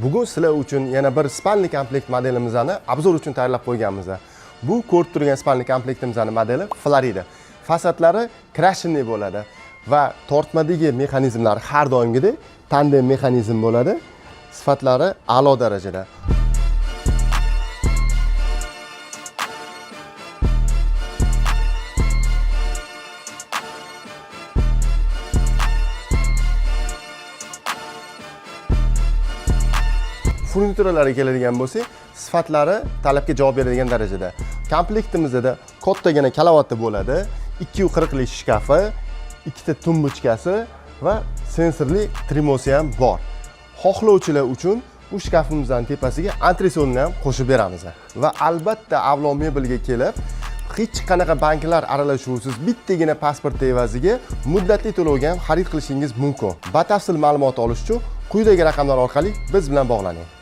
Bugun sizlar uchun yana bir spalni komplekt modelimizni obzor uchun tayyorlab qo'yganmiz. Bu ko'rib turgan spalni komplektimizning modeli Florida. Fasadlari crashingli bo'ladi va tortmadagi mexanizmlar har doimgidek tandem mexanizm bo'ladi. Sifatlari a'lo darajada. Furnituralarga keladigan bo'lsak, sifatlari talabga javob beradigan darajada. Komplektimizda kattagina kalavati bo'ladi, 240 lik shkafi, ikkita tumbuchkasi va sensorli trimosi ham bor. Xohlovchilar uchun bu shkafimizning tepasiga antresonni ham qo'shib beramiz. Va albatta Avlon mebelga kelib, hech qanaqa banklar aralashuvisiz bittagina pasport evaziga muddatli to'lovga ham xarid qilishingiz mumkin. Batafsil ma'lumot olish uchun quyidagi raqamlar orqali biz bilan bog'laning.